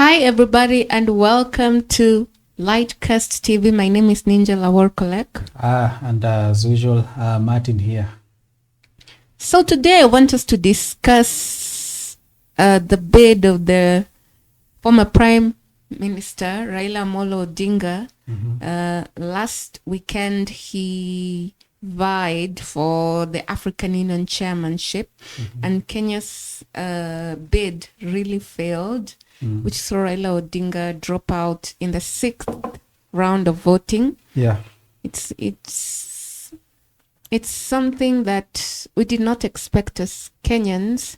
Hi, everybody, and welcome to Lightcast TV. My name is Ninja Laworkolek. And as usual, Martin here. So today I want us to discuss the bid of the former Prime Minister Raila Odinga. Last weekend, he vied for the African Union chairmanship, and Kenya's bid really failed, which saw Raila Odinga drop out in the 6th round of voting. Yeah. It's something that we did not expect as Kenyans,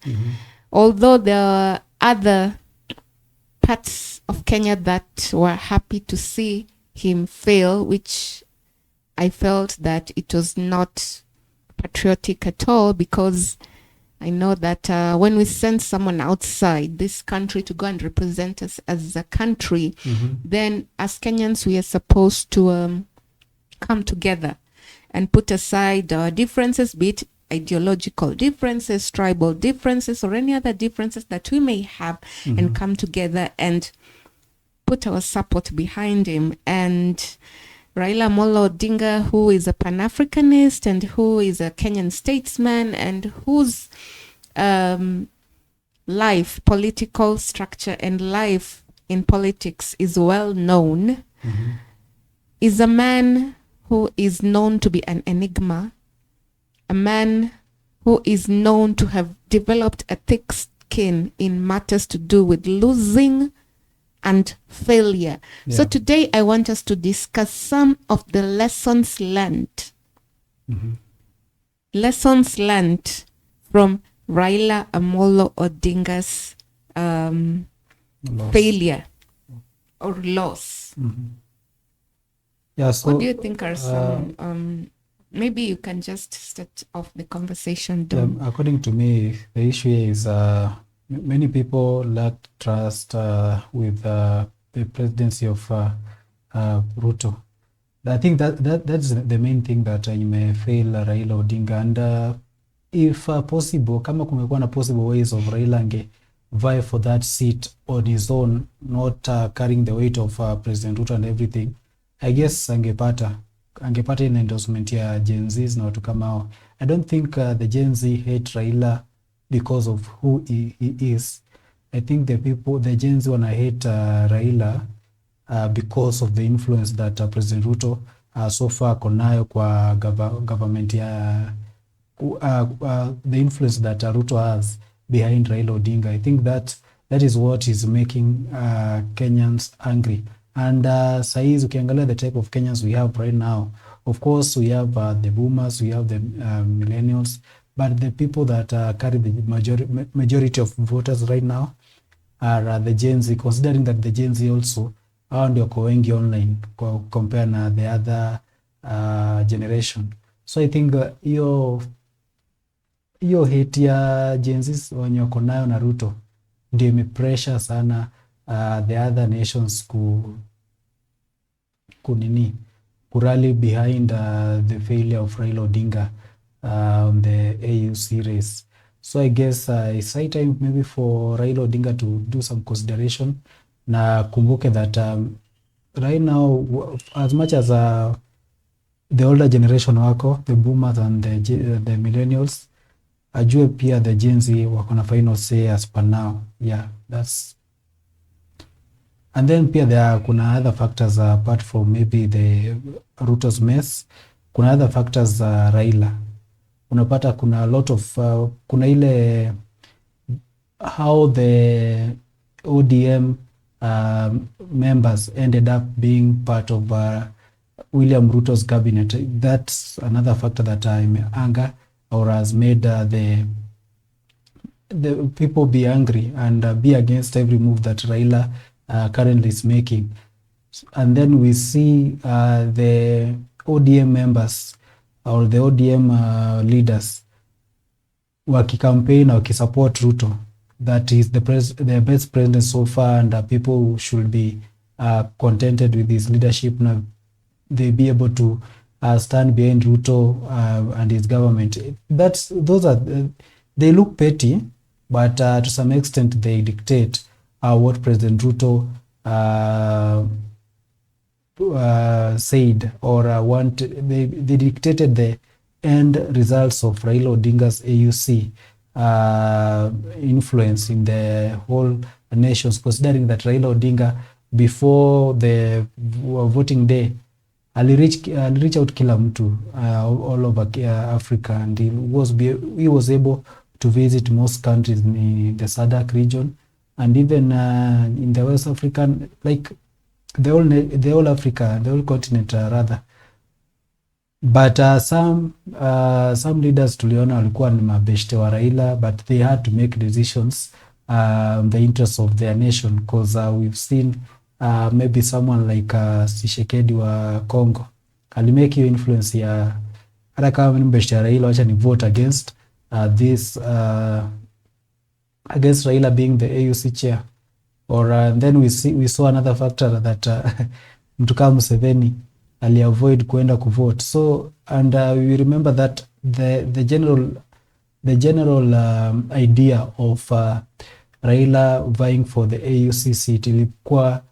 although there are other parts of Kenya that were happy to see him fail, which I felt that it was not patriotic at all, because I know that when we send someone outside this country to go and represent us as a country, then as Kenyans we are supposed to come together and put aside our differences, be it ideological differences, tribal differences, or any other differences that we may have, and come together and put our support behind him. And Raila Odinga, who is a Pan-Africanist and who is a Kenyan statesman and whose life, political structure and life in politics is well known, is a man who is known to be an enigma, a man who is known to have developed a thick skin in matters to do with losing and failure. Yeah. So today I want us to discuss some of the lessons learned. Lessons learned from Raila Amolo Odinga's failure or loss. Yeah. So What do you think are some maybe you can just start off the conversation, Dom. according to me, the issue is many people lack trust with the presidency of Ruto. I think that's the main thing that may fail Raila Odinga. And if possible, kama kumekuwa na possible ways of Raila ange vie for that seat on his own, not carrying the weight of President Ruto and everything, I guess angepata in endorsement ya Gen Zs na watu kama hao. I don't think the Gen Z hate Raila because of who he is. I think the Gen Z wanna hate Raila because of the influence that President Ruto so far konayo kwa government ya the influence that Ruto has behind Raila Odinga. I think that is what is making Kenyans angry. And saizi ukiangalia the type of Kenyans we have right now, of course we have the boomers, we have the millennials, but the people that carry the majority of voters right now are the Gen Z, considering that the Gen Z also hao ndio wako wengi online compare na the other generation. So I think hiyo hate ya Gen Z wenye wako nayo na Ruto ndio imepressure sana the other nations kurally behind the failure of Raila Odinga on the AUC race. So I guess it's high time maybe for Raila Odinga to do some consideration, na kumbuke that right now, as much as the older generation wako, the boomers and the millennials, ajue pia the Gen Z wako na final say as per now. Yeah, that's. And then pia kuna other factors apart from maybe the Ruto's mess. Kuna other factors Raila. Unapata kuna a lot of kuna ile how the ODM members ended up being part of William Ruto's cabinet. That's another factor that anger or has made the people be angry and be against every move that Raila currently is making. And then we see the ODM members or the ODM leaders waki-campaign or waki-support Ruto. That is the best president so far, and people should be contented with his leadership. Now they be able to stand behind Ruto and his government. They look petty, but to some extent they dictate what President Ruto said or they dictated the end results of Raila Odinga's AUC influence in the whole nations, considering that Raila Odinga before the voting day alireach out kila mtu all over Africa, and he was able to visit most countries in the SADC region, and even in the West African, like the whole Africa, the whole continent rather. But some leaders tuliona walikuwa ni mabeshte wa Raila, but they had to make decisions in the interest of their nation, because we've seen maybe someone like Tshisekedi wa Congo alimake hiyo influence ya hata kama ni mbeshte ya Raila, wacha ni vote against this against Raila being the AUC chair. Or then we saw another factor that mtu kama Museveni avoid kuenda kuvote. So and we remember that the general idea of Raila vying for the AUC seat ilikuwa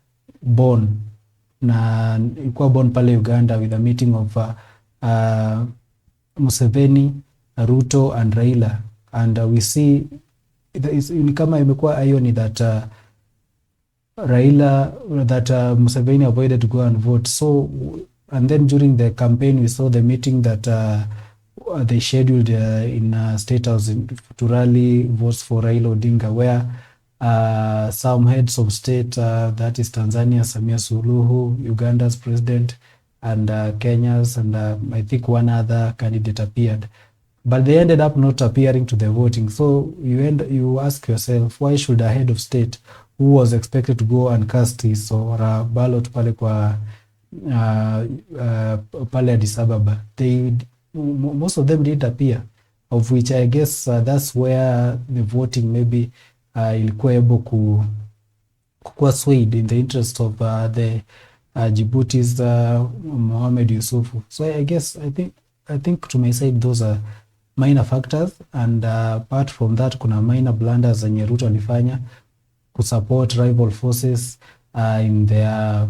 born pale Uganda with a meeting of Museveni, Ruto and Raila, and we see ni kama imekuwa irony that Museveni avoided to go and vote. So and then during the campaign we saw the meeting that they scheduled in State House to rally votes for Raila Odinga, where some heads of state, that is Tanzania, Samia Suluhu, Uganda's president, and Kenya's, and I think one other candidate appeared. But they ended up not appearing to the voting. So you ask yourself, why should a head of state who was expected to go and cast his or a ballot pale kwa pale Addis Ababa, most of them didn't appear, of which I guess that's where the voting maybe ilikuwa able kuwa swayed in the interest of the Djibouti's Mohamed Yusufu. So I think to my side those are minor factors, and apart from that kuna minor blunders zenye Ruto alifanya kusupport rival forces in the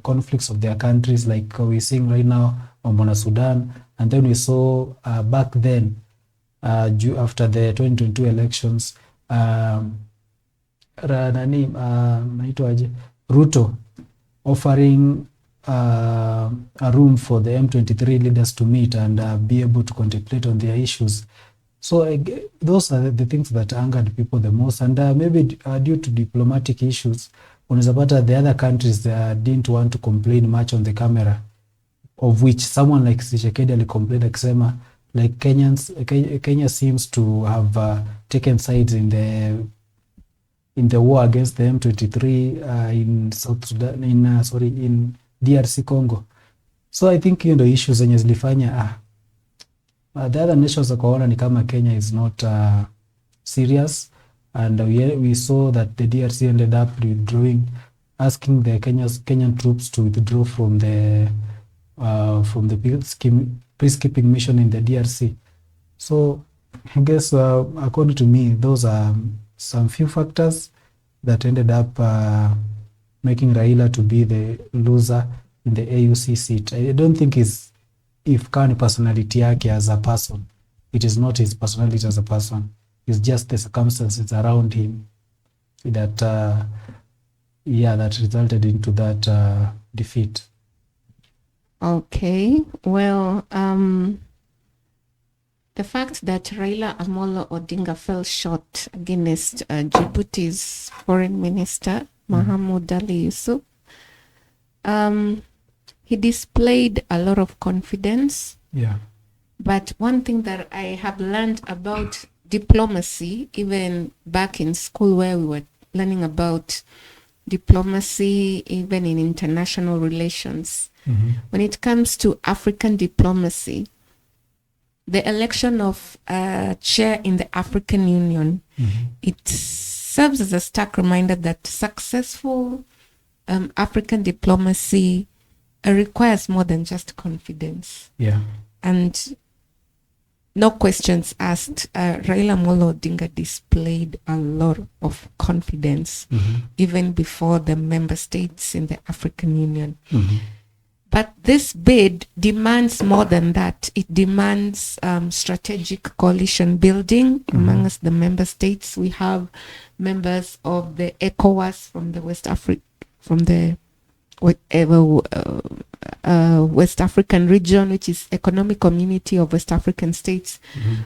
conflicts of their countries, like we're seeing right now on Sudan, and then we saw back then after the 2022 elections Ruto offering a room for the M23 leaders to meet and be able to contemplate on their issues. So those are the things that angered people the most, and maybe due to diplomatic issues, unaweza the other countries didn't want to complain much on the camera, of which someone like Tshisekedi alicomplained akisema like Kenya seems to have taken sides in the war against the M23 in South Sudan, in DRC Congo. So I think the issues zenye zilifanya the other nations wakaona ni kama Kenya is not serious, and we saw that the DRC ended up withdrawing, asking the Kenyan troops to withdraw from the peacekeeping mission in the DRC. So I guess according to me, those are some few factors that ended up making Raila to be the loser in the AUC seat. I don't think if kani personality yake as a person, it is not his personality as a person. It's just the circumstances around him that that resulted into that defeat. Okay, well, the fact that Raila Amolo Odinga fell short against Djibouti's foreign minister, Mohamed Ali Yusuf, he displayed a lot of confidence. Yeah. But one thing that I have learned about diplomacy, even back in school where we were learning about diplomacy, even in international relations, when it comes to African diplomacy, the election of a chair in the African Union, it serves as a stark reminder that successful African diplomacy requires more than just confidence. Yeah. And no questions asked, Raila Amolo Odinga displayed a lot of confidence even before the member states in the African Union. But this bid demands more than that. It demands strategic coalition building amongst the member states. We have members of the ECOWAS from the West African region, which is Economic Community of West African States.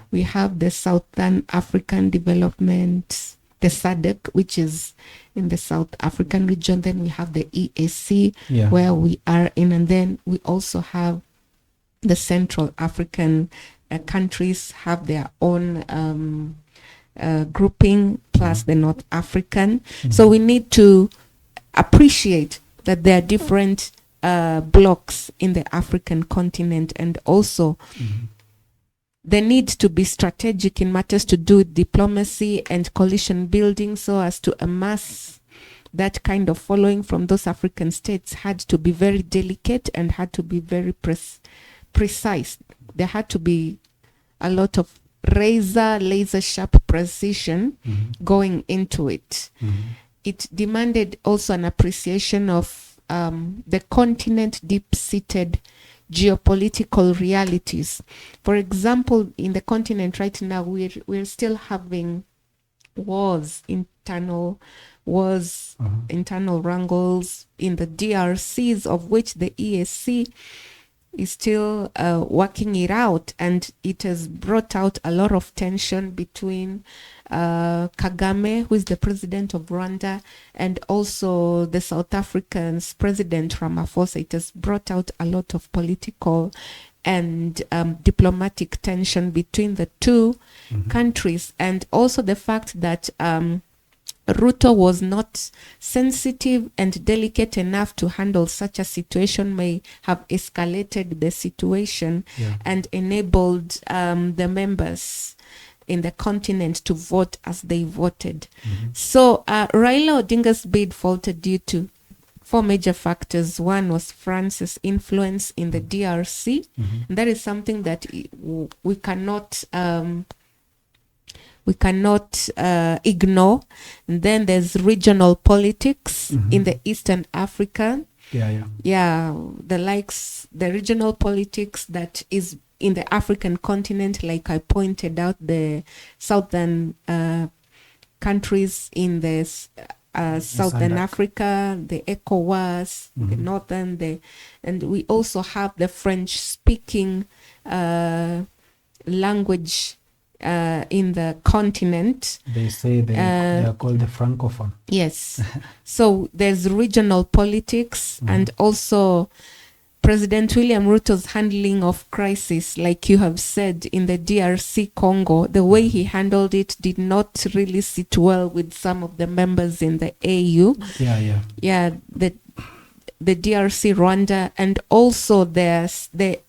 We have the Southern African Development, the SADC, which is in the South African region. Then we have the EAC, where we are in, and then we also have the Central African countries have their own grouping, plus the North African. So we need to appreciate that there are different blocks in the African continent, and also the need to be strategic in matters to do with diplomacy and coalition building, so as to amass that kind of following from those African states had to be very delicate and had to be very precise. There had to be a lot of laser sharp precision going into it. It demanded also an appreciation of the continent deep-seated geopolitical realities. For example, in the continent right now, we're still having internal wrangles in the DRCs, of which the EAC is still working it out, and it has brought out a lot of tension between Kagame, who is the president of Rwanda, and also the South African's President Ramaphosa. It has brought out a lot of political and diplomatic tension between the two countries, and also the fact that Ruto was not sensitive and delicate enough to handle such a situation may have escalated the situation and enabled the members in the continent to vote as they voted. So Raila Odinga's bid faltered due to 4 major factors. One was France's influence in the DRC. And that is something that we cannot ignore. And then there's regional politics in the Eastern Africa. The regional politics that is in the African continent, like I pointed out, the southern countries in the Southern Africa, the ECOWAS, the northern, and we also have the French-speaking language in the continent. They say they are called the Francophone. Yes. So there's regional politics and also President William Ruto's handling of crisis, like you have said, in the DRC Congo. The way he handled it did not really sit well with some of the members in the AU. The DRC Rwanda, and also the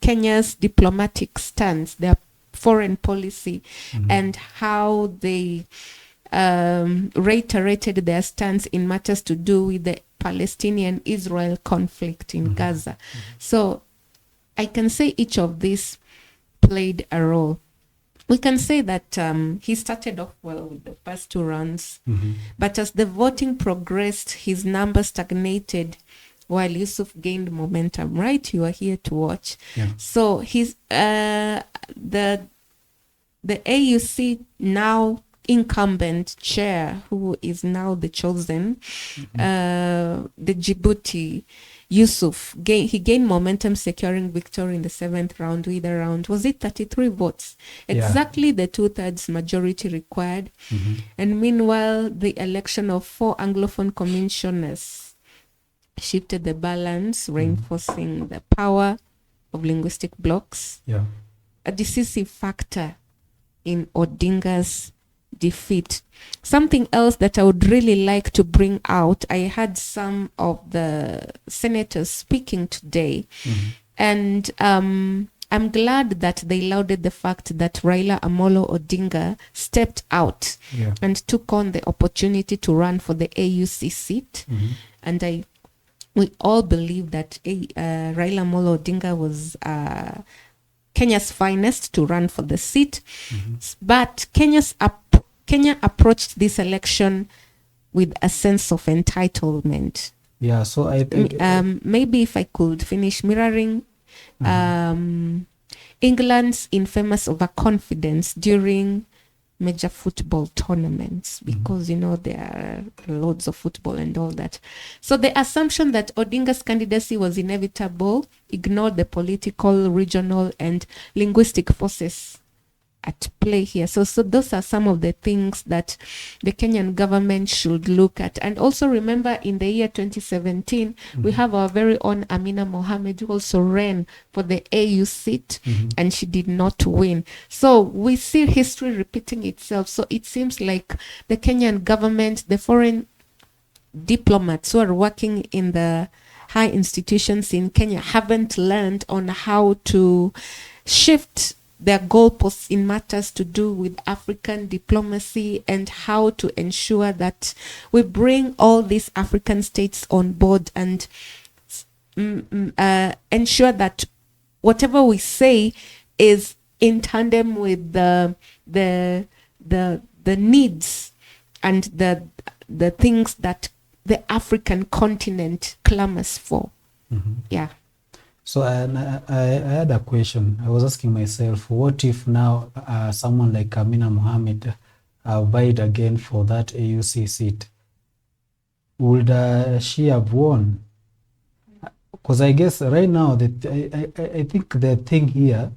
Kenya's diplomatic stance, their foreign policy, and how they reiterated their stance in matters to do with the Palestinian-Israel conflict in Gaza. So I can say each of these played a role. We can say that he started off well with the first 2 rounds, but as the voting progressed, his numbers stagnated while Yusuf gained momentum, right? You are here to watch. So his the AUC now incumbent chair, who is now the chosen, the Djibouti, Yusuf, he gained momentum, securing victory in the 7th round with around, was it 33 votes? Exactly the 2/3 majority required. And meanwhile, the election of 4 Anglophone commissioners shifted the balance, reinforcing the power of linguistic blocs. A decisive factor in Odinga's defeat. Something else that I would really like to bring out, I had some of the senators speaking today, and I'm glad that they lauded the fact that Raila Amolo Odinga stepped out and took on the opportunity to run for the AUC seat. And we all believe that Raila Amolo Odinga was Kenya's finest to run for the seat. But Kenya approached this election with a sense of entitlement. Yeah, so I think maybe if I could finish mirroring England's infamous overconfidence during major football tournaments, because there are loads of football and all that. So the assumption that Odinga's candidacy was inevitable ignored the political, regional, and linguistic forces at play here. So those are some of the things that the Kenyan government should look at. And also remember, in the year 2017, we have our very own Amina Mohamed, who also ran for the AU seat, and she did not win. So we see history repeating itself. So it seems like the Kenyan government, the foreign diplomats who are working in the high institutions in Kenya, haven't learned on how to shift their goalposts in matters to do with African diplomacy and how to ensure that we bring all these African states on board and ensure that whatever we say is in tandem with the needs and the things that the African continent clamors for. Yeah. So I had a question. I was asking myself, what if now someone like Amina Mohamed vied again for that AUC seat? Would she have won? Because I guess right now, I think the thing here,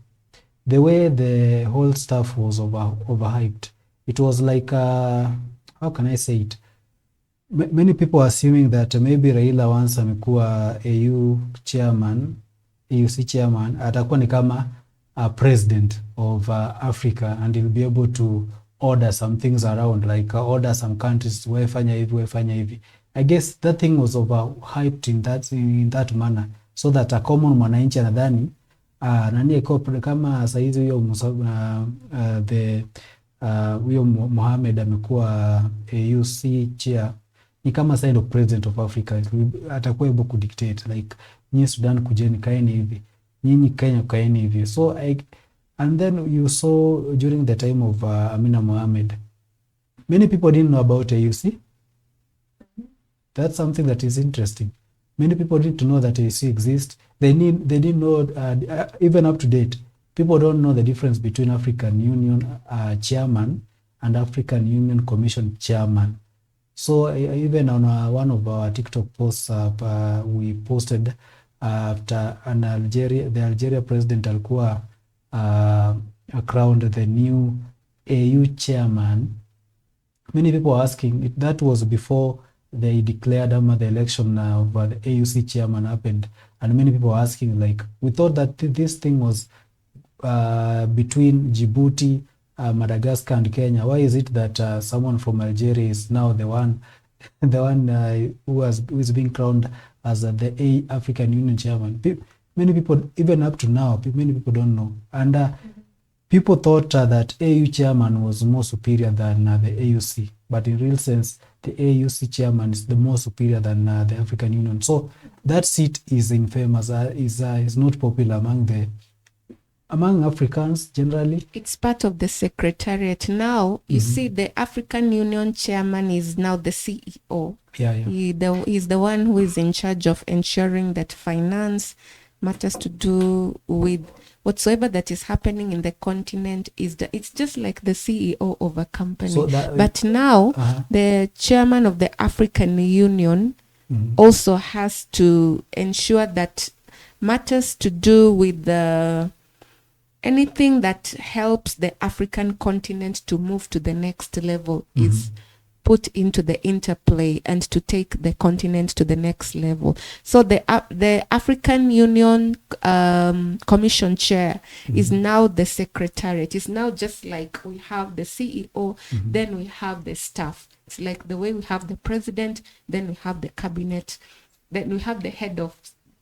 the way the whole stuff was overhyped, it was like, how can I say it? Many people are assuming that maybe Raila once amekuwa AUC chairman, atakuwa ni kama president of Africa, and he'll be able to order some things around, like order some countries, wefanya hivi. I guess that thing was overhyped in that manner, so that a common mwananchi anadhani nani iko kama saizi huyo Mohamed amekuwa AUC chair, ni kama side of president of Africa, atakuwa able to dictate like, nyinyi Sudan kujeni kaeni hivi, nyinyi Kenya kaeni hivi. So and then you saw during the time of Amina Mohamed, many people didn't know about AUC. That's something that is interesting. Many people didn't know that AUC exists. They didn't know, even up to date, people don't know the difference between African Union chairman and African Union Commission chairman. So even on one of our TikTok posts, we posted after the Algeria president alikuwa crowned the new AU chairman. Many people are asking if that was before they declared the election of the AUC chairman happened, and many people are asking, like, we thought that this thing was between Djibouti, Madagascar and Kenya. Why is it that someone from Algeria is now the one who is being crowned as the African Union chairman? Many people, even up to now, many people don't know. And people thought that AU chairman was more superior than the AUC. But in real sense, the AUC chairman is the more superior than the African Union. So that seat is infamous, is not popular among Africans generally. It's part of the secretariat. Now, you see, the African Union chairman is now the CEO. Yeah. He's the one who is in charge of ensuring that finance, matters to do with whatsoever that is happening in the continent, it's just like the CEO of a company. So but now, the chairman of the African Union also has to ensure that matters to do with anything that helps the African continent to move to the next level is put into the interplay and to take the continent to the next level. So the African Union Commission chair is now the secretariat. It's now just like we have the CEO, then we have the staff. It's like the way we have the president, then we have the cabinet, then we have the head of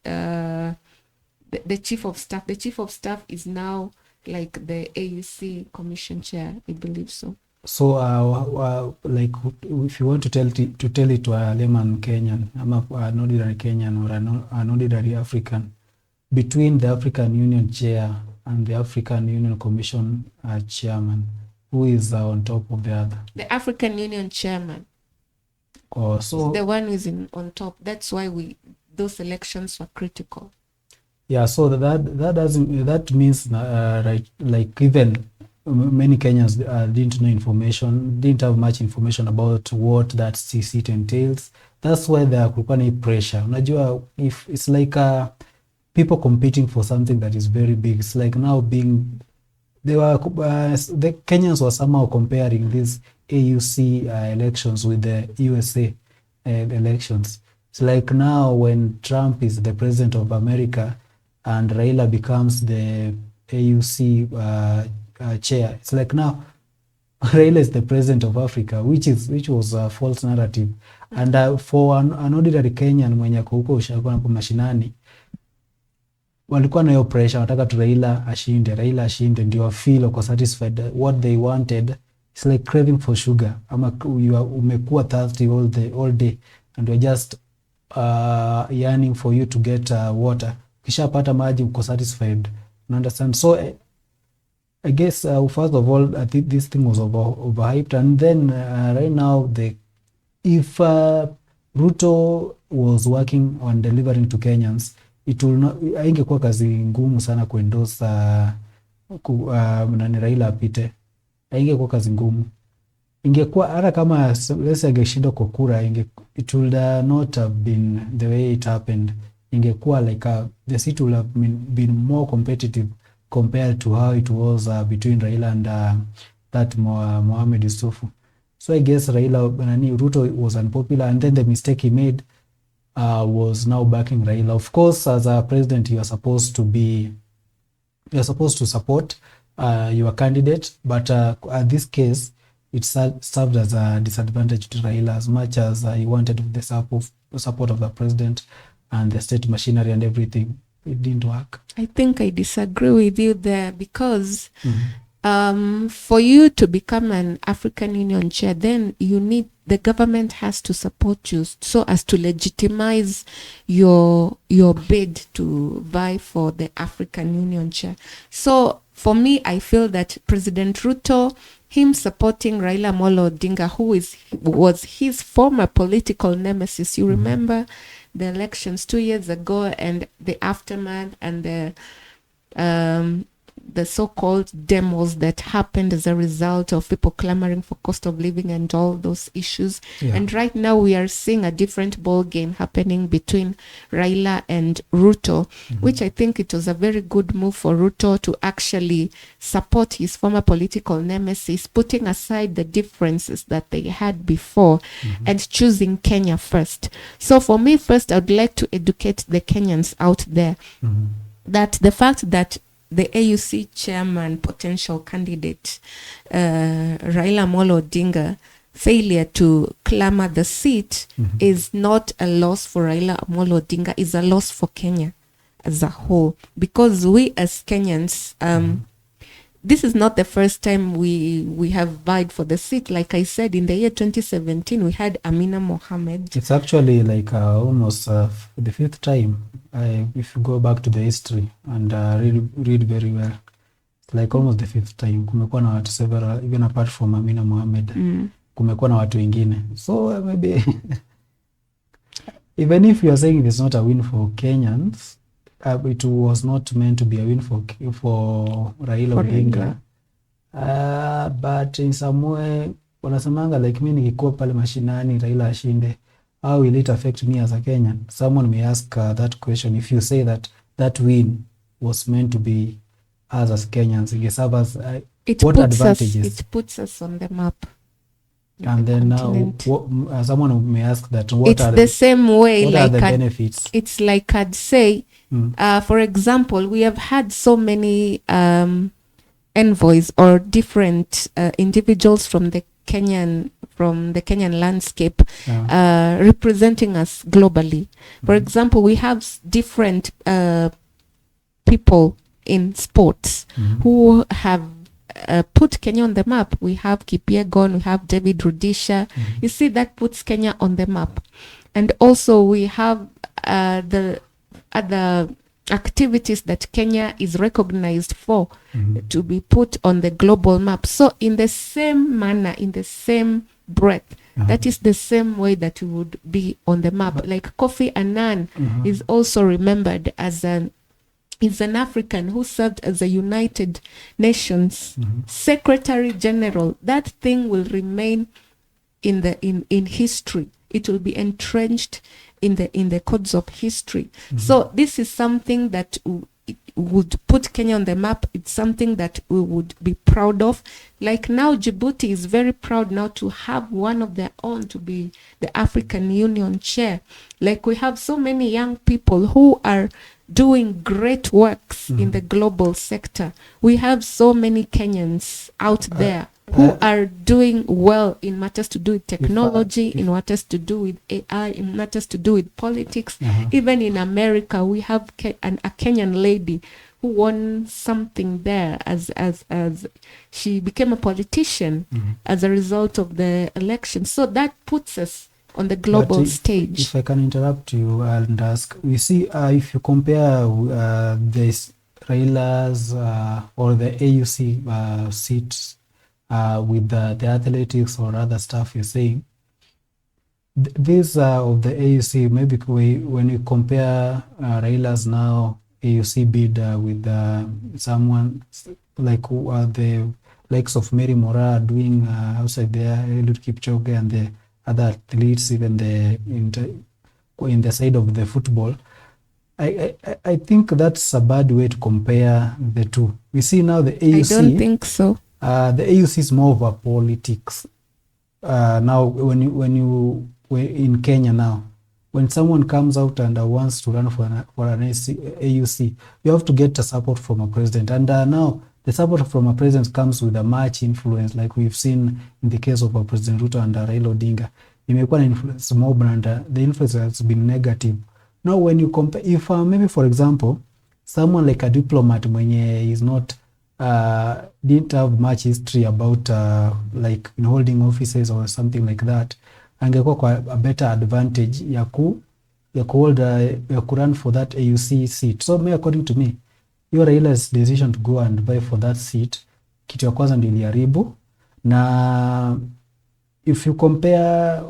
the chief of staff. The chief of staff is now like the AUC commission chair, I believe so. So, like, if you want to tell it to a layman Kenyan, an ordinary Kenyan or an ordinary African, between the African Union chair and the African Union Commission chairman. Who is on top of the other? The African Union chairman. Oh, so the one who is on top. That's why those elections were critical. Yeah, so that means right, like even many Kenyans didn't have much information about what that seat entails. That's why there kulikuwa na pressure. Unajua, if it's like people competing for something that is very big. It's like now the Kenyans were somehow comparing these AUC elections with the USA elections. It's like now when Trump is the president of America and Raila becomes the AUC chair, it's like now Raila is the president of Africa, which was a false narrative. And for an ordinary Kenyan mwenye ako huko ushakuwa hapo mashinani, walikuwa na hiyo pressure, wanataka tu Raila ashinde ndio feel wako satisfied. What they wanted, it's like craving for sugar. Ama umekuwa thirsty all day and you're just yearning for you to get water. Kishapata maji uko satisfied. You understand? So I guess first of all, I think this thing was overhyped, and then right now if Ruto was working on delivering to Kenyans, it will not, haingekuwa kazi ngumu sana kuendorse Raila apite. Haingekuwa kazi ngumu. Ingekuwa hata kama lesa angeshinda kwa kura, it would not have been the way it happened. Ingekuwa like the seat would have been more competitive compared to how it was between Raila and that Mohamed Yusufu. So I guess Ruto was unpopular, and then the mistake he made was now backing Raila. Of course, as a president, you are supposed to support your candidate, but at this case, it served as a disadvantage to Raila, as much as he wanted the support of the president and the state machinery and everything. It didn't work. I think I disagree with you there, because for you to become an African Union chair, then the government has to support you so as to legitimize your bid to vie for the African Union chair. So for me, I feel that President Ruto, him supporting Raila Amolo Odinga, who was his former political nemesis. You remember the elections 2 years ago and the aftermath and the so-called demos that happened as a result of people clamoring for cost of living and all those issues. Yeah. And right now we are seeing a different ball game happening between Raila and Ruto, which I think it was a very good move for Ruto to actually support his former political nemesis, putting aside the differences that they had before and choosing Kenya first. So for me, first, I would like to educate the Kenyans out there that the fact that the AUC chairman potential candidate, Raila Amolo Odinga, failure to clamor the seat is not a loss for Raila Amolo Odinga, is a loss for Kenya as a whole. Because we as Kenyans, this is not the first time we have vied for the seat. Like I said, in the year 2017, we had Amina Mohammed. It's actually like almost the fifth time. If you go back to the history and read very well, it's like almost the fifth time. Kumekuwa na watu several, even apart from Amina Mohammed, kumekuwa na watu wengine. So maybe even if you are saying it's not a win for Kenyans, it was not meant to be a win for Raila Odinga. But in some way, wanasemanga like mimi nikikuwa pale mashinani Raila ashinde, how will it affect me as a Kenyan? Someone may ask that question. If you say that win was meant to be us as Kenyans, it gives us what advantages? It puts us on the map. And then now, someone may ask that what it's the same way. What are the benefits? It's like I'd say, for example, we have had so many envoys or different individuals from the Kenyan landscape representing us globally. For example, we have different people in sports who have put Kenya on the map. We have Kipyegon, we have David Rudisha. You see, that puts Kenya on the map. And also we have the other activities that Kenya is recognized for to be put on the global map. So in the same manner, in the same breath, that is the same way that we would be on the map. Like Kofi Annan is also remembered as an African who served as a United Nations Secretary General. That thing will remain in history. It will be entrenched in the codes of history. So this is something that would put Kenya on the map. It's something that we would be proud of. Like now, Djibouti is very proud now to have one of their own to be the African Union chair. Like we have so many young people who are doing great works in the global sector. We have so many Kenyans out there who are doing well in matters to do with technology, in matters to do with AI, in matters to do with politics. Even in America, we have a Kenyan lady who won something there as she became a politician as a result of the election. So that puts us on the global stage. If I can interrupt you and ask, you see, if you compare this Raila's or the AUC seats with the athletics or other stuff you're saying, these of the AUC, maybe when you compare Raila's now AUC bid with someone like the likes of Mary Moraa doing outside there, Eliud Kipchoge and the other athletes, even in the side of the football, I think that's a bad way to compare the two. We see now the AUC. I don't think so. The AUC is more of a politics. Now, when you in Kenya now, when someone comes out and wants to run for an AUC, you have to get the support from a president. And now the support from a president comes with a much influence, like we've seen in the case of President Ruto and Raila Odinga. Imekuwa na influence mob and the influence has been negative. Now, when you compare, if maybe for example, someone like a diplomat mwenye is not didn't have much history about like in holding offices or something like that, angekuwa kwa a better advantage ya kurun for that AUC seat. So according to me, your Raila's decision to go and vie for that seat, kitu ya kwanza ndio iliharibu. Na if you compare,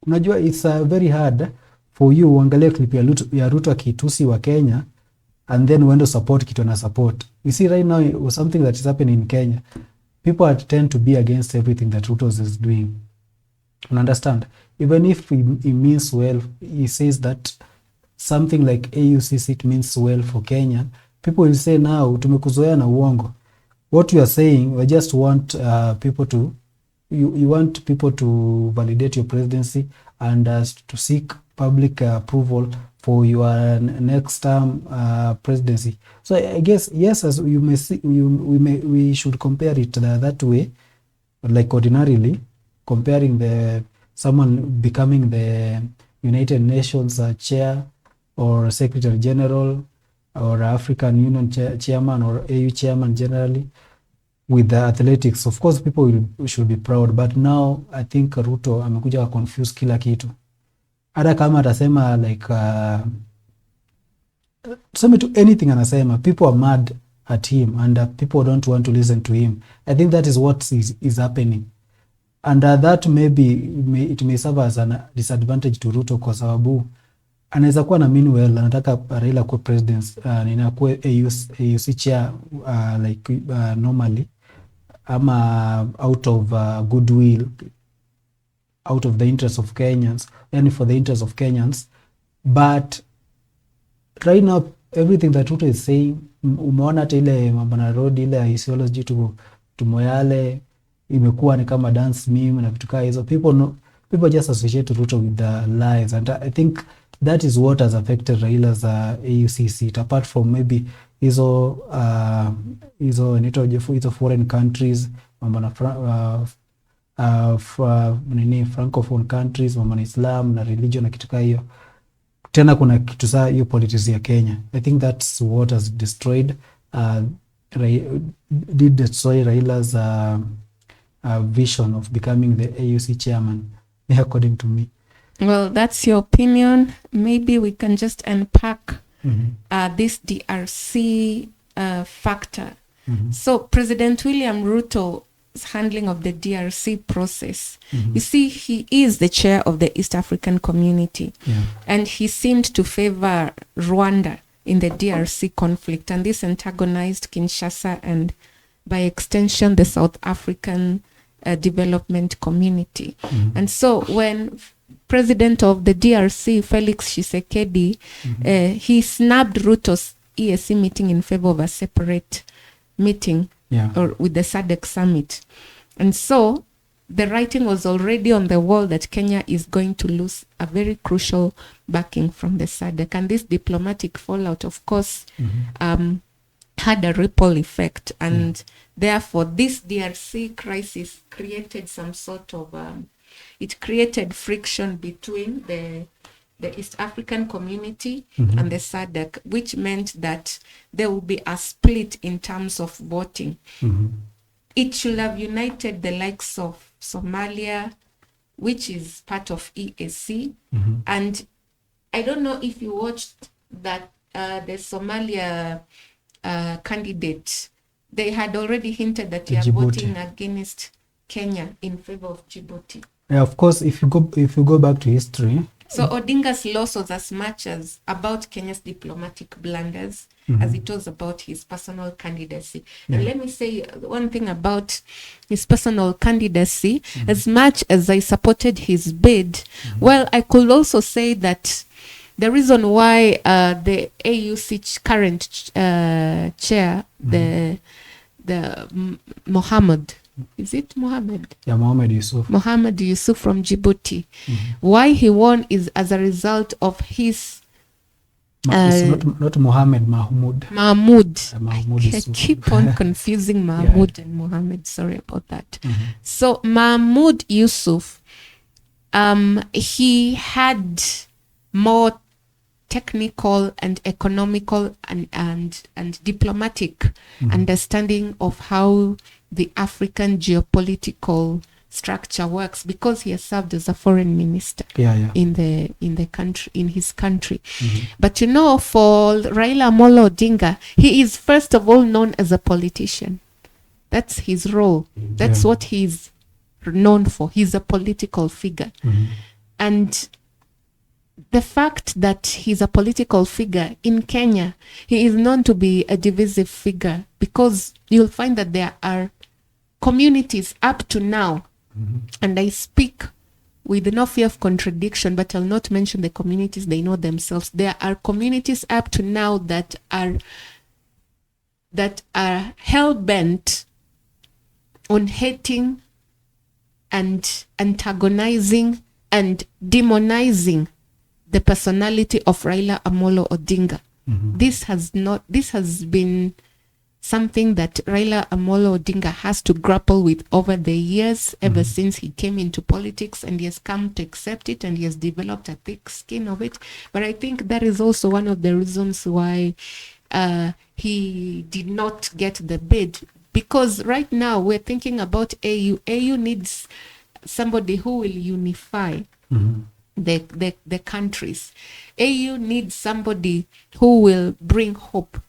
unajua it's very hard for you uangalie clip ya Ruto akitusi wa Kenya and then uende support kitu na support. You see right now something that is happening in Kenya, people tend to be against everything that Ruto'S is doing. You understand? Even if he means well, he says that something like AUC seat means well for Kenya, people will say now tumekuzoea na uongo. What you are saying, we just want people to you want people to validate your presidency and to seek public approval for your next term presidency. So I guess yes, as you may see, we should compare it that way, like ordinarily comparing someone becoming the United Nations chair or Secretary General or African Union chairman or AU chairman generally with the athletics. Of course people should be proud, but now I think Ruto amekuja confuse kila kitu. Hata kama atasema like tuseme to anything anasema, people are mad at him and people don't want to listen to him. I think that is what is happening. And that it may serve as a disadvantage to Ruto kwa sababu anaweza kuwa na mean well, anataka Raila kuwa president, ninakuwa AUC chair like normally, ama out of goodwill, out of the interest of Kenyans, and for the interest of Kenyans. But right now, everything that Ruto is saying, umeona hata ile mambo na road ile ideology to Moyale, imekuwa ni kama dance meme na vitu kama hizo. People just associate Ruto with the lies, and I think that is what has affected Raila's AUC seat, apart from maybe hizo foreign countries, mambo na francophone countries, mambo na Islam na religion na kitu kama hiyo. Tena kuna kitu saa hiyo politics ya Kenya. I think that's what has destroy Raila's vision of becoming the AUC chairman, according to me. Well, that's your opinion. Maybe we can just unpack this DRC factor. So President William Ruto's handling of the DRC process, you see, he is the chair of the East African Community, and he seemed to favor Rwanda in the DRC conflict, and this antagonized Kinshasa and by extension the South African development community. And so when president of the DRC, Felix Tshisekedi, he snubbed Ruto's EAC meeting in favor of a separate meeting or with the SADC summit. And so the writing was already on the wall that Kenya is going to lose a very crucial backing from the SADC. And this diplomatic fallout, of course, had a ripple effect. And therefore, this DRC crisis created some sort of, it created friction between the East African community and the SADC, which meant that there will be a split in terms of voting. It should have united the likes of Somalia, which is part of EAC. And I don't know if you watched that the Somalia candidate, they had already hinted that they are voting against Kenya in favor of Djibouti. Yeah, of course, if you go back to history. So Odinga's loss was as much as about Kenya's diplomatic blunders as it was about his personal candidacy. And let me say one thing about his personal candidacy. As much as I supported his bid, well, I could also say that the reason why the AUC current chair, the Mohammed, is it Mohammed? Yeah, Mohammed Yusuf. Mohammed Yusuf from Djibouti. Why he won is as a result of his... it's not Mohammed, Mahmoud. Mahmoud. Mahmoud I Yusuf. keep on confusing Mahmoud and Mohammed. Sorry about that. So Mahmoud Yusuf, he had more technical and economical and diplomatic understanding of how the African geopolitical structure works, because he has served as a foreign minister in the country, in his country. But you know, for Raila Amolo Odinga, he is first of all known as a politician. That's his role. That's what he's known for. He's a political figure. And the fact that he's a political figure in Kenya, he is known to be a divisive figure, because you'll find that there are communities up to now, and I speak with no fear of contradiction, but I'll not mention the communities, they know themselves. There are communities up to now that are hell-bent on hating and antagonizing and demonizing the personality of Raila Amolo Odinga. This has been something that Raila Amolo Odinga has to grapple with over the years, ever since he came into politics, and he has come to accept it, and he has developed a thick skin of it. But I think that is also one of the reasons why he did not get the bid, because right now we're thinking about AU. AU needs somebody who will unify the countries. AU needs somebody who will bring hope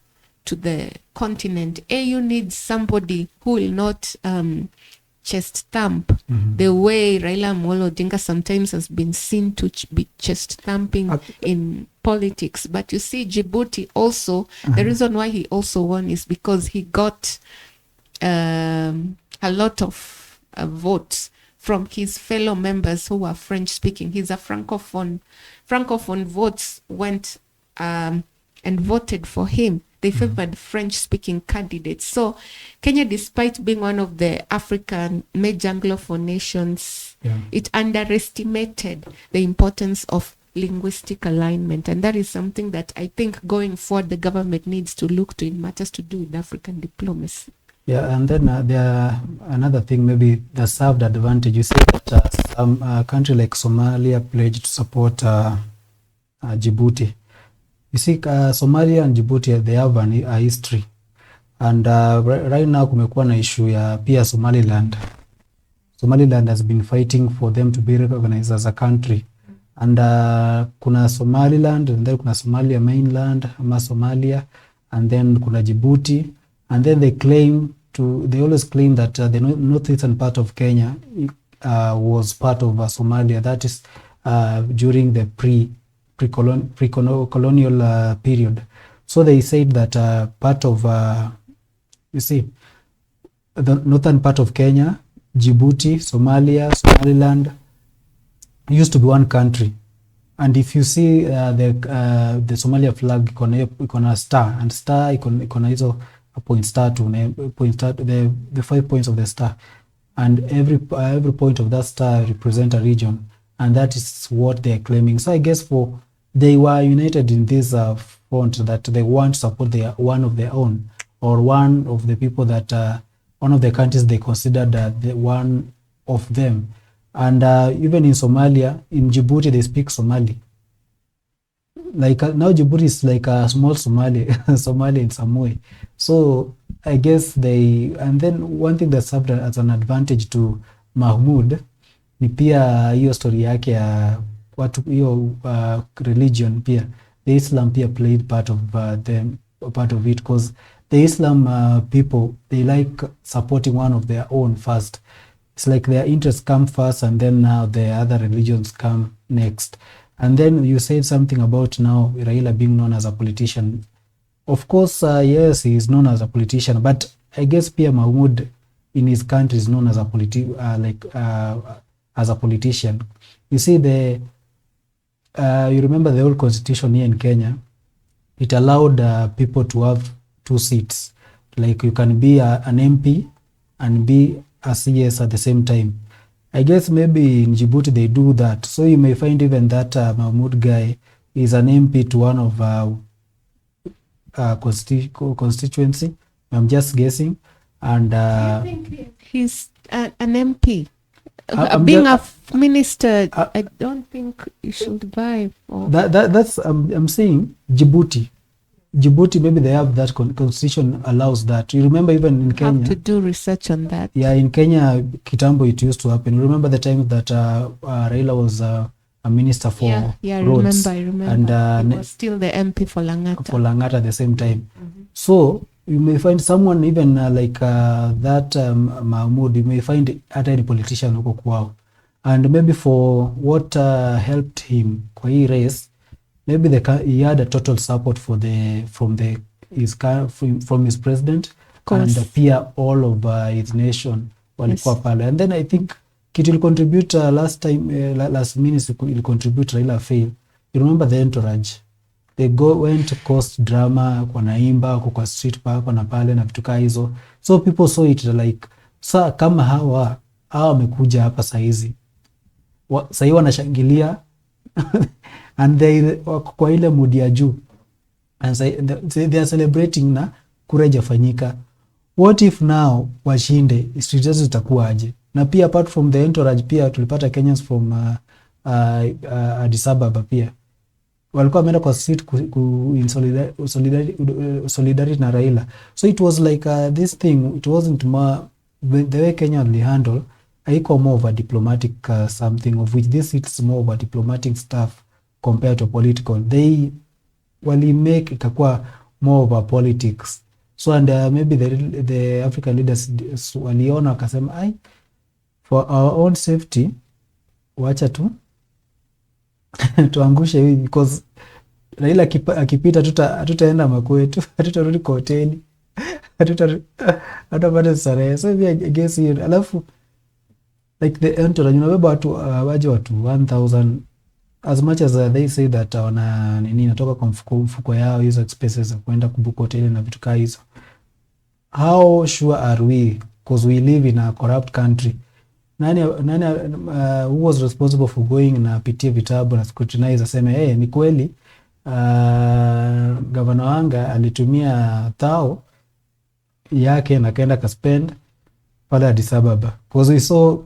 to the continent. AU needs somebody who will not chest thump the way Raila Amolo Odinga sometimes has been seen to be chest thumping in politics. But you see, Djibouti also, the reason why he also won is because he got a lot of votes from his fellow members who are French speaking. He's a francophone. Francophone votes went and voted for him. They favored French-speaking candidates. So Kenya, despite being one of the African major Anglophone nations, it underestimated the importance of linguistic alignment. And that is something that I think going forward, the government needs to look to in matters to do with African diplomacy. Yeah, and then another thing, maybe the served advantage. You say that some country like Somalia pledged to support Djibouti. You see, Somalia and Djibouti, they have a history. And right now kumekuwa na issue ya pia Somaliland. Somaliland has been fighting for them to be recognized as a country. and kuna Somaliland, and then kuna Somalia mainland ama Somalia, and then kuna Djibouti, and then they always claim that the northeastern part of Kenya was part of Somalia. That is during the pre-colonial period. So they said that part of you see, the northern part of Kenya, Djibouti, Somalia, Somaliland used to be one country. And if you see the Somalia flag ikona star, and star ikona hizo point star to the 5 points of the star, and every point of that star represent a region, and that is what they are claiming. So I guess they were united in this front that they want to support one of their own, or one of the people that one of the countries they considered the one of them. And even in Somalia, in Djibouti, they speak Somali. Like now Djibouti is like a small Somalia in some way. So I guess and then one thing that served as an advantage to Mahmoud ni pia hiyo story yake ya watu hiyo religion pia. The Islam pia played part of it, because the Islam people, they like supporting one of their own first. It's like their interests come first, and then now the other religions come next. And then you said something about now Raila being known as a politician. Of course, yes, he is known as a politician, but I guess Pia Mahmoud in his country is known as a politician. You see, you remember the old constitution here in Kenya, it allowed people to have 2 seats. Like you can be an MP and be a CS at the same time. I guess maybe in Djibouti they do that. So you may find even that Mahmoud guy is an MP to one of constituency. I'm just guessing. And I think he's an MP. Being a minister, I don't think you should buy. That's I'm saying Djibouti, maybe they have that constitution allows that. You remember even in Kenya. Have to do research on that. Yeah, in Kenya, Kitambo, it used to happen. You remember the time that Raila was a minister for roads. I remember. And he was still the MP for Lang'ata. At the same time. Mm-hmm. So you may find someone even like that Mahmoud, you may find hata any politician huko kwao. And maybe for what helped him kwa hii race, maybe he had a total support from his president and pia all of his nation walikuwa pale. And then I think kitu will contribute last minute will contribute Raila fail. You remember the entourage? They went to cause drama, wanaimba kwa street park na pale na vitu kama hizo. So people saw it like, sa kama hawa wamekuja hapa saizi. Sasa wanashangilia and they kwa ile mood ya juu, and they are celebrating na kura haijafanyika. What if now washinde, street zetu zitakuwa aje? Na pia apart from the entourage, pia tulipata Kenyans from Addis Ababa pia walikuwa wameenda kwa street in solidarity na Raila. So it was like this thing, it wasn't the way Kenya only handle, haiko more of a diplomatic something, of which this it's more of a diplomatic stuff compared to political. They make ikakuwa more of a politics. So and maybe the African leaders waliona wakasema, for our own safety wacha tu tuangushe hivi, because Raila akipita hatutaenda makwetu, hatutarudi kwa hoteli, hatutapata starehe. So I guess hiyo, alafu like the entourage, unabeba watu waje watu 1000, as much as they say that wana natoka kwa mfuko yao hizo expenses za kwenda kubook hoteli na vitu kama hizo. How sure are we, because we live in a corrupt country? Nani who was responsible for going na pitie vitabu na scrutinize aseme ni kweli Governor Wanga alitumia thao yake na kaenda ka spend pale Addis Ababa, because we saw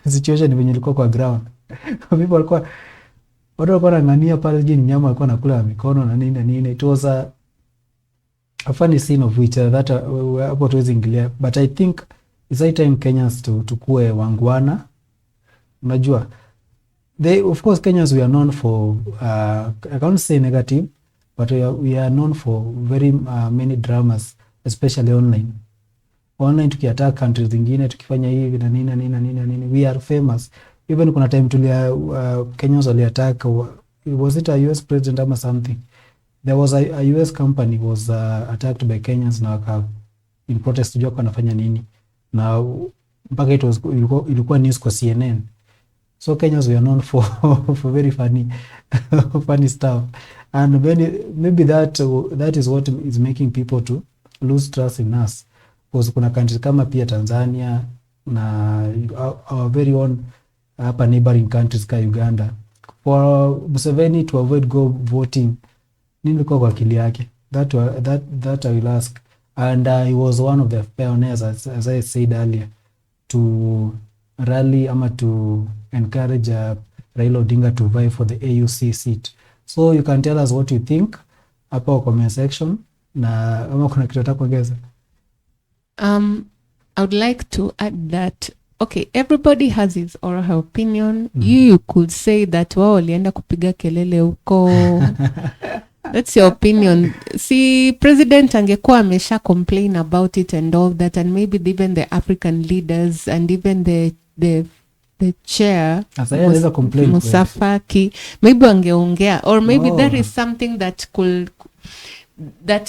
situation venye ilikuwa kwa ground. People walikuwa wanang'ania pale jini, nyama walikuwa nakula mikono na nini. It was a funny scene of which that hapo tuwezi ingilia, but I think it's high time Kenyans tukue wangwana. Unajua They, of course, Kenyans, we are known for, I can't say negative, but we are known for very many dramas, especially online. Online tukiattack countries zingine, tukifanya hivi na nini, we are famous. Even kuna time tulia Kenyans wali attack, was it a US president ama something? There was a US company was attacked by Kenyans na waka in protest, tujua kwa nafanya nini. Na mpaka ilikuwa news kwa CNN. So Kenyans, we are known for for very funny stuff, and maybe that is what is making people to lose trust in us, because kuna countries kama pia Tanzania na our very own hapa neighboring countries ka Uganda, for Museveni to avoid voting, nini kwa akili yake? That I will ask. And he was one of the pioneers, as I said earlier, to rally ama to encourage Raila Odinga to vie for the AUC seat. So you can tell us what you think hapa kwa comment section, na ama kuna kitu nataka kuongeza. I would like to add that, okay, everybody has his or her opinion. You could say that wao walienda kupiga kelele huko. That's your opinion. See, president angekuwa amesha complain about it and all that, and maybe even the African leaders and even the chair Musafaki, maybe wangeongea, or maybe there is something that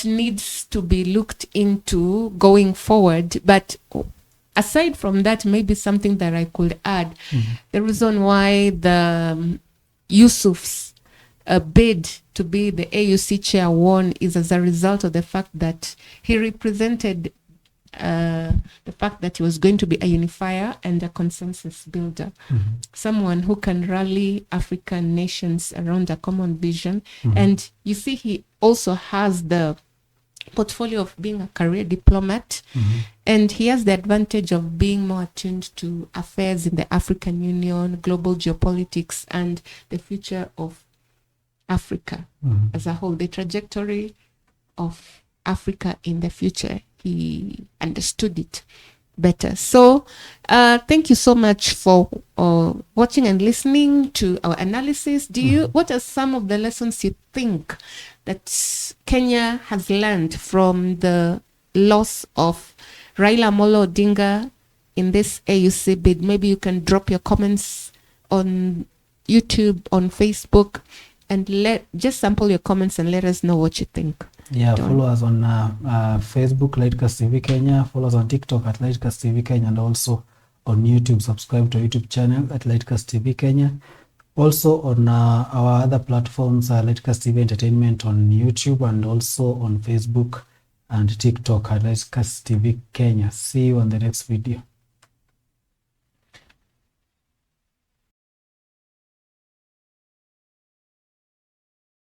needs to be looked into going forward. But aside from that, maybe something that I could add, the reason why the Yusuf's bid to be the AUC chair won is as a result of the fact that he represented the fact that he was going to be a unifier and a consensus builder, someone who can rally African nations around a common vision. And you see, he also has the portfolio of being a career diplomat, and he has the advantage of being more attuned to affairs in the African Union, global geopolitics, and the future of Africa as a whole, the trajectory of Africa in the future. He understood it better. So thank you so much for watching and listening to our analysis. What are some of the lessons you think that Kenya has learned from the loss of Raila Amolo Odinga in this AUC bid? Maybe you can drop your comments on YouTube, on Facebook, and just sample your comments and let us know what you think. Yeah, follow us on Facebook, Lightcast TV Kenya. Follow us on TikTok at Lightcast TV Kenya, and also on YouTube. Subscribe to our YouTube channel at Lightcast TV Kenya. Also on our other platforms, Lightcast TV Entertainment on YouTube, and also on Facebook and TikTok at Lightcast TV Kenya. See you on the next video.